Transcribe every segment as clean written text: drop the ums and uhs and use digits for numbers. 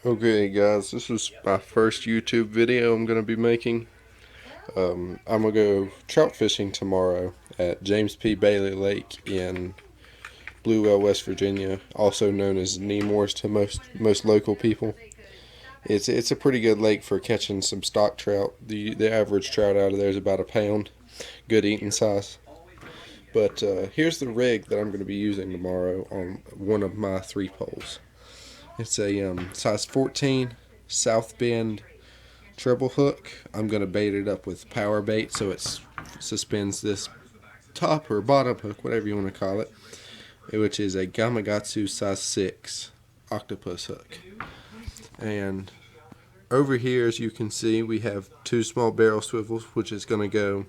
Okay guys, this is my first YouTube video I'm going to be making. I'm going to go trout fishing tomorrow at James P. Bailey Lake in Bluewell, West Virginia, also known as Nemours to most local people. It's a pretty good lake for catching some stock trout. The average trout out of there is about a pound, good eating size. But here's the rig that I'm going to be using tomorrow on one of my 3 poles. It's a size 14 South Bend treble hook. I'm going to bait it up with power bait so it suspends this top or bottom hook, whatever you want to call it, which is a Gamakatsu size 6 octopus hook. And over here, as you can see, we have 2 small barrel swivels, which is going to go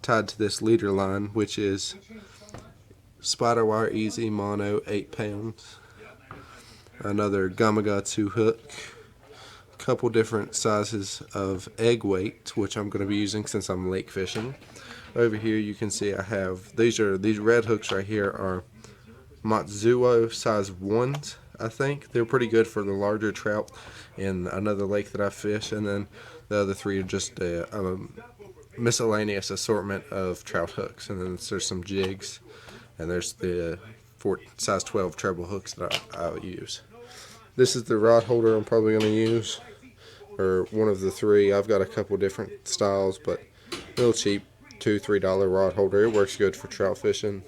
tied to this leader line, which is spider wire easy mono 8 pounds. Another Gamakatsu hook, couple different sizes of egg weight, which I'm going to be using since I'm lake fishing. Over here you can see I have these red hooks right here are Matsuo size 1s. I think they're pretty good for the larger trout in another lake that I fish, and then the other 3 are just a miscellaneous assortment of trout hooks. And then there's some jigs, and there's the size 12 treble hooks that I'll use. This is the rod holder I'm probably going to use, or one of the 3. I've got a couple different styles, but real cheap, $2-3 rod holder. It works good for trout fishing.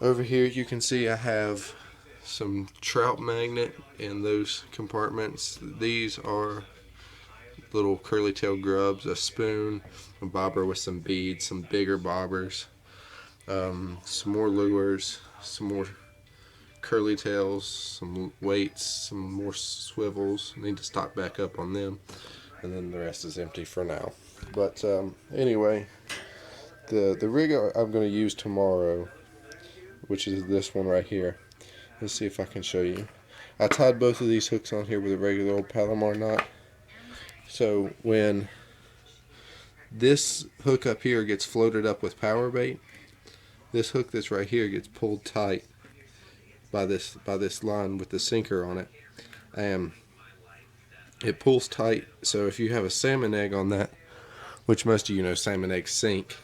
Over here you can see I have some trout magnet in those compartments. These are little curly tail grubs, a spoon, a bobber with some beads, some bigger bobbers, some more lures, some more curly tails, some weights, some more swivels. Need to stock back up on them, and then the rest is empty for now. But anyway, the rig I'm going to use tomorrow, which is this one right here. Let's see if I can show you. I tied both of these hooks on here with a regular old Palomar knot. So when this hook up here gets floated up with power bait, this hook that's right here gets pulled tight by this line with the sinker on it, and it pulls tight. So if you have a salmon egg on that, which most of you know salmon eggs sink,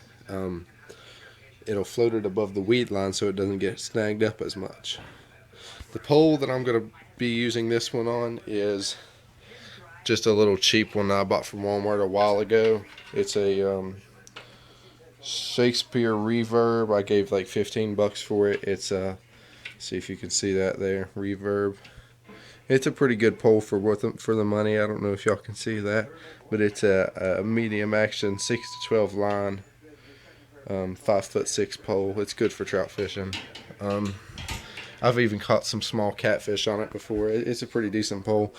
it'll float it above the weed line so it doesn't get snagged up as much. The pole that I'm going to be using this one on is just a little cheap one I bought from Walmart a while ago. It's a Shakespeare Reverb. I gave like 15 bucks for it. It's see if you can see that there, Reverb. It's a pretty good pole for the money. I don't know if y'all can see that, but it's a medium action 6 to 12 line, 5'6" pole. It's good for trout fishing. I've even caught some small catfish on it before. It's a pretty decent pole.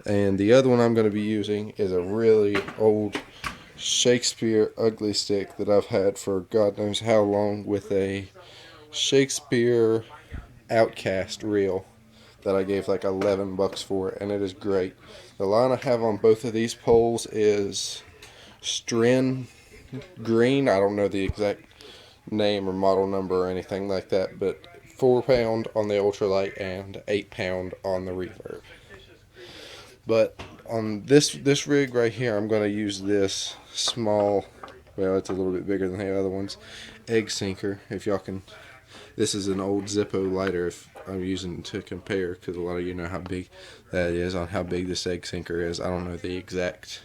And the other one I'm going to be using is a really old Shakespeare ugly stick that I've had for God knows how long, with a Shakespeare Outcast reel that I gave like 11 bucks for, and it is great. The line I have on both of these poles is Strin Green. I don't know the exact name or model number or anything like that, but 4 pound on the ultralight and 8 pound on the Reverb. But on this rig right here, I'm going to use this small, well, it's a little bit bigger than the other ones, egg sinker. If y'all can, this is an old Zippo lighter if I'm using to compare, because a lot of you know how big that is, on how big this egg sinker is. I don't know the exact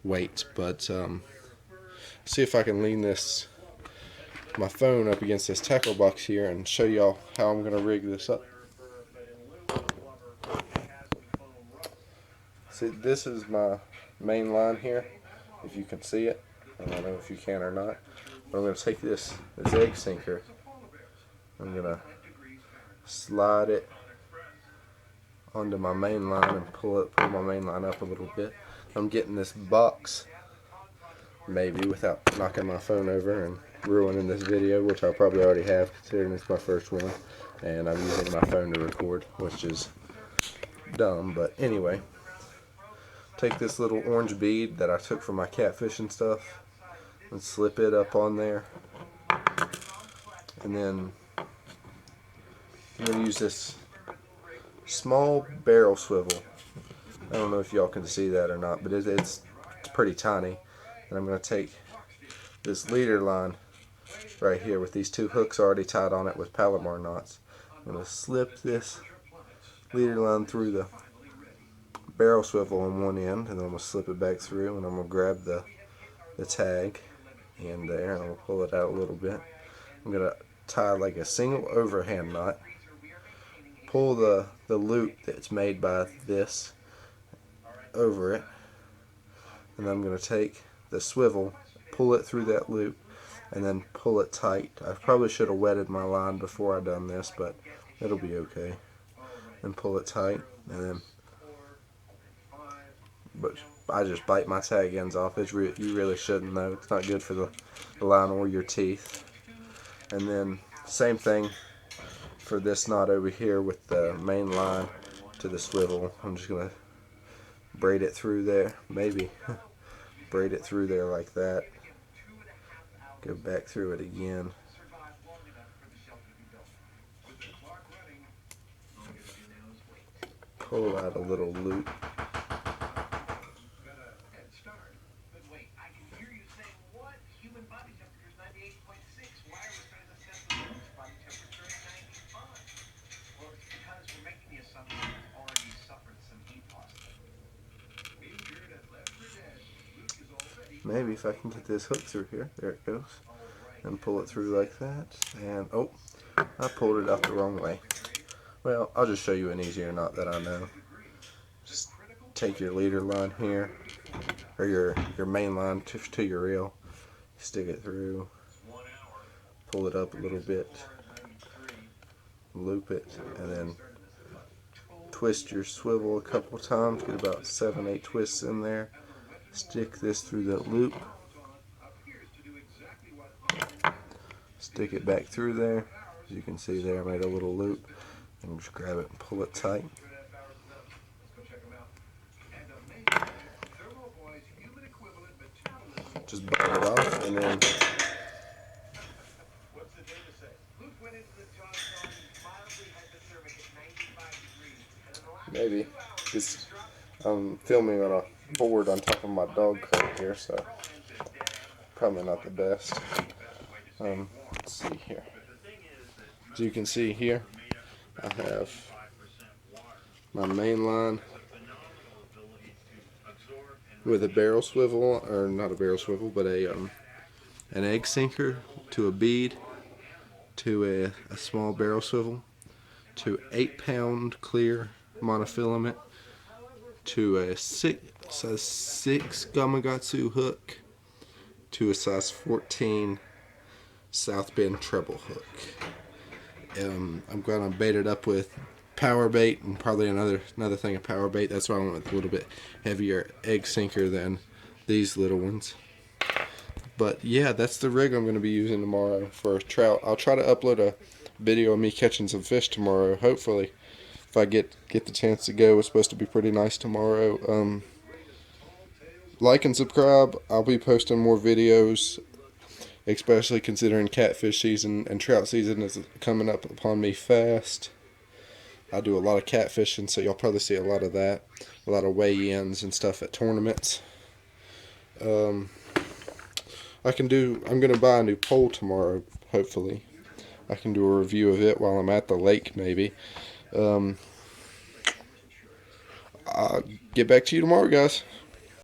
weight, but see if I can lean my phone up against this tackle box here and show y'all how I'm going to rig this up. See, this is my main line here, if you can see it. I don't know if you can or not, but I'm going to take this egg sinker. I'm going to slide it onto my main line and pull my main line up a little bit. I'm getting this box, maybe without knocking my phone over and ruining this video, which I probably already have considering it's my first one, and I'm using my phone to record, which is dumb. But anyway, take this little orange bead that I took from my catfish and stuff and slip it up on there, and then I'm going to use this small barrel swivel. I don't know if y'all can see that or not, but it's pretty tiny. And I'm going to take this leader line right here with these two hooks already tied on it with Palomar knots. I'm going to slip this leader line through the barrel swivel on one end, and then I'm going to slip it back through, and I'm going to grab the tag in there, and I'm going to pull it out a little bit. I'm going to tie like a single overhand knot, pull the loop that's made by this over it, and then I'm going to take the swivel, pull it through that loop, and then pull it tight. I probably should have wetted my line before I done this, but it'll be okay. And pull it tight, and then, but I just bite my tag ends off. You really shouldn't though. It's not good for the line or your teeth. And then same thing for this knot over here with the main line to the swivel. I'm just gonna braid it through there, maybe braid it through there like that. Go back through it again. Pull out a little loop. Maybe if I can get this hook through here. There it goes. And pull it through like that. And oh, I pulled it out the wrong way. Well, I'll just show you an easier knot that I know. Just take your leader line here, or your main line to your reel. Stick it through. Pull it up a little bit. Loop it, and then twist your swivel a couple times. Get about 7-8 twists in there. Stick this through that loop. Stick it back through there. As you can see there, I made a little loop. And just grab it and pull it tight. Just bite it off, and then maybe this, I'm filming on a board on top of my dog crate here, so probably not the best. Let's see here. As you can see here, I have my main line with a barrel swivel, or not a barrel swivel, but an egg sinker to a bead, to a small barrel swivel, to 8-pound clear monofilament, to a size 6 Gamakatsu hook, to a size 14 South Bend treble hook. I'm going to bait it up with powerbait and probably another thing of powerbait. That's why I went with a little bit heavier egg sinker than these little ones. But yeah, that's the rig I'm going to be using tomorrow for trout. I'll try to upload a video of me catching some fish tomorrow, hopefully, if I get the chance to go. It's supposed to be pretty nice tomorrow. Like and subscribe. I'll be posting more videos, especially considering catfish season and trout season is coming up upon me fast. I do a lot of catfishing, so you'll probably see a lot of that, a lot of weigh-ins and stuff at tournaments. I'm going to buy a new pole tomorrow, hopefully. I can do a review of it while I'm at the lake, maybe. I'll get back to you tomorrow, guys.